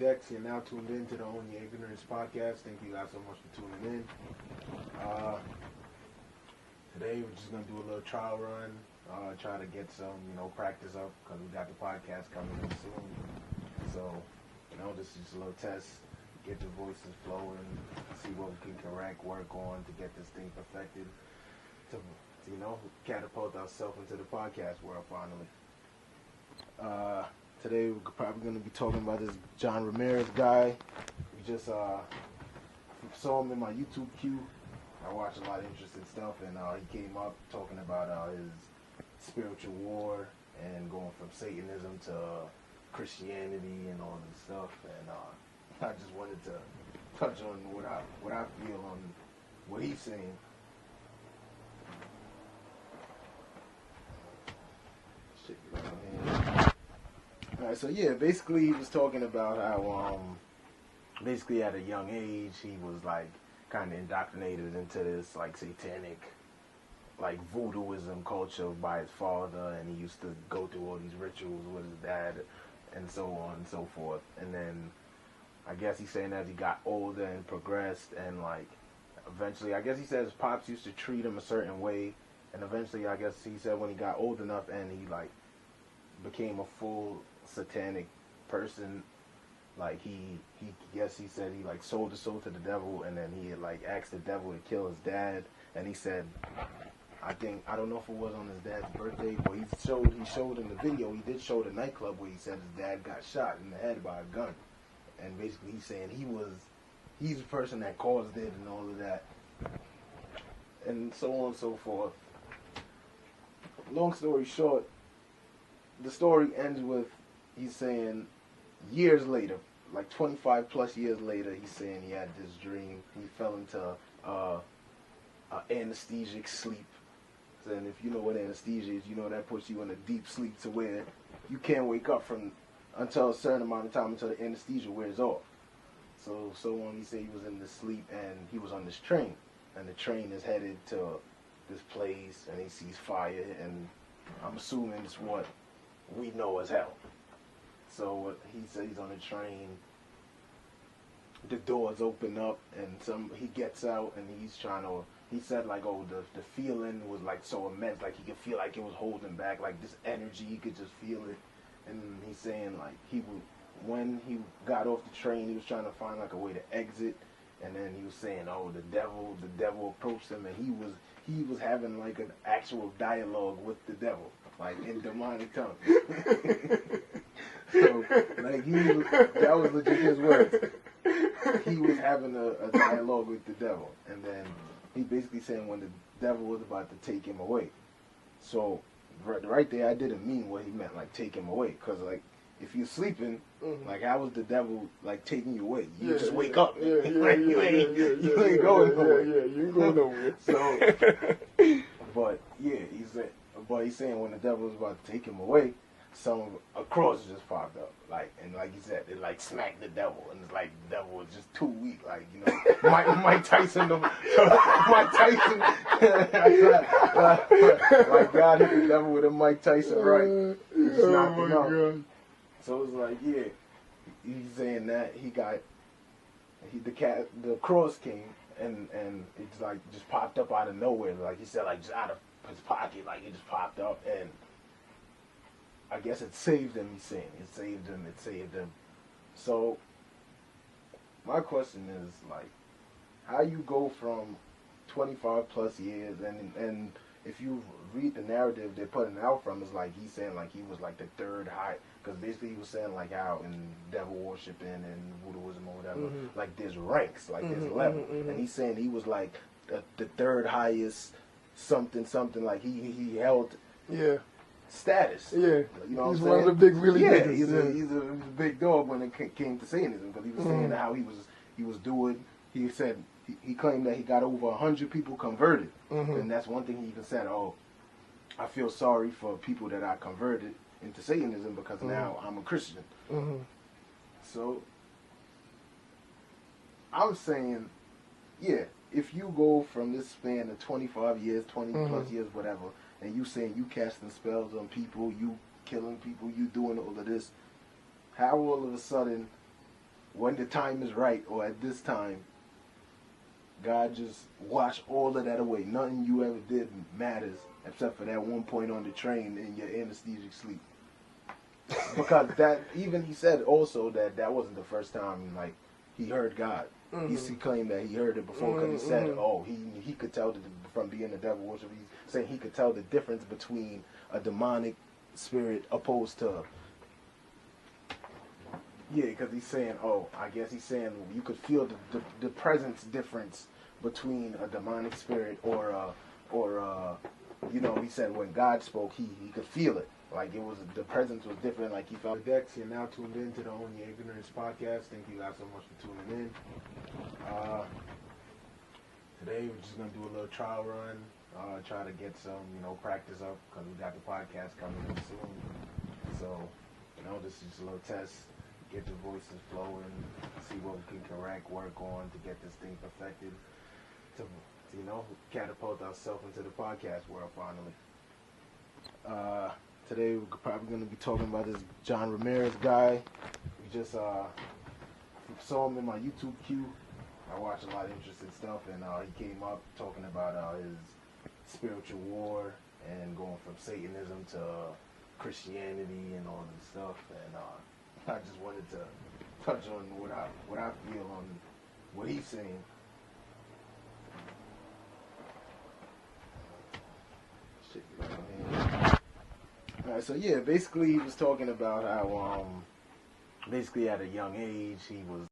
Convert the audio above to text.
Dex. You're now tuned in to the OwN IGnoRaNcE podcast. Thank you guys so much for tuning in. Today we're just going to do a little trial run, try to get some, practice up because we got the podcast coming in soon. So, this is just a little test, get the voices flowing, see what we can correct, work on to get this thing perfected, to catapult ourselves into the podcast world finally. Today we're probably going to be talking about this John Ramirez guy. We just saw him in my YouTube queue. I watch a lot of interesting stuff, and he came up talking about his spiritual war and going from Satanism to Christianity and all this stuff. And I just wanted to touch on what I feel on what he's saying. Alright, so yeah, basically he was talking about how basically at a young age he was like kind of indoctrinated into this like satanic like voodooism culture by his father, and he used to go through all these rituals with his dad and so on and so forth. And then I guess he's saying as he got older and progressed, and like eventually I guess he says pops used to treat him a certain way, and eventually I guess he said when he got old enough and he like became a full satanic person, like he said he like sold his soul to the devil, and then he had like asked the devil to kill his dad. And he said, I don't know if it was on his dad's birthday, but he showed in the video, he did show the nightclub where he said his dad got shot in the head by a gun. And basically he's saying he's the person that caused it and all of that, and so on and so forth. Long story short, the story ends with he's saying years later, like 25 plus years later, he's saying he had this dream. He fell into anesthesic sleep. And if you know what anesthesia is, that puts you in a deep sleep to where you can't wake up until a certain amount of time until the anesthesia wears off. So on, he said he was in this sleep and he was on this train, and the train is headed to this place, and he sees fire, and I'm assuming it's what we know as hell. So he said he's on the train, the doors open up, and he gets out, and he said like, the feeling was like so immense, like he could feel like it was holding back, like this energy, he could just feel it. And he's saying like when he got off the train, he was trying to find like a way to exit, and then he was saying, the devil approached him, and he was having like an actual dialogue with the devil, like in demonic tongue. So like that was legit his words. He was having a dialogue with the devil, and then he basically saying when the devil was about to take him away. So right there, I didn't mean what he meant, like take him away, because like if you're sleeping, like how was the devil like taking you away? You just wake up. You ain't going nowhere. Yeah, you ain't going nowhere. So, but yeah, he's saying when the devil was about to take him away, a cross just popped up, like he said, it like smacked the devil, and it's like the devil was just too weak, like Mike Tyson, Mike Tyson, like God hit the devil with a Mike Tyson right, he just knocked him out. God. So it's like he's saying that the cross came and it's like just popped up out of nowhere, like he said, like just out of his pocket, like it just popped up, and I guess it saved him, he's saying. It saved him. So, my question is, like, how you go from 25 plus years, and if you read the narrative they're putting out from, it's like he's saying, like, he was, like, the third high, because basically he was saying, like, how in devil worshiping and voodooism or whatever, like, there's ranks, like, there's levels, and he's saying he was, like, the third highest something, like, he held... Yeah. Status. Yeah, he's one of the big, really big. He's a big dog when it came to Satanism, because he was saying how he was doing. He said he claimed that he got over 100 people converted, and that's one thing he even said. I feel sorry for people that I converted into Satanism because now I'm a Christian. So I'm saying, yeah, if you go from this span of 25 years, 20 plus years, whatever, and you saying you casting spells on people, you killing people, you doing all of this, how all of a sudden when the time is right or at this time, God just washed all of that away. Nothing you ever did matters except for that one point on the train in your anesthetic sleep. Because that, even he said also that wasn't the first time like he heard God. He claimed that he heard it before because he said, oh, he could tell from being a devil worshiper. He's saying he could tell the difference between a demonic spirit opposed to. Yeah, because he's saying, oh, I guess he's saying you could feel the presence difference between a demonic spirit or you know, he said when God spoke, he could feel it. Like it was, the presence was different, like he felt. Dex, you're now tuned in to the OwN YoUr podcast. Thank you guys so much for tuning in. Today we're just going to do a little trial run, try to get some, you know, practice up because we got the podcast coming in soon. So, you know, this is just a little test. Get the voices flowing, see what we can correct, work on to get this thing perfected, to you know, catapult ourselves into the podcast world finally. Today we're probably going to be talking about this John Ramirez guy. We just saw him in my YouTube queue. I watch a lot of interesting stuff, and he came up talking about his spiritual war and going from Satanism to Christianity and all this stuff, and I just wanted to touch on what I feel on what he's saying. Shit, Alright, so yeah, basically he was talking about how basically at a young age he was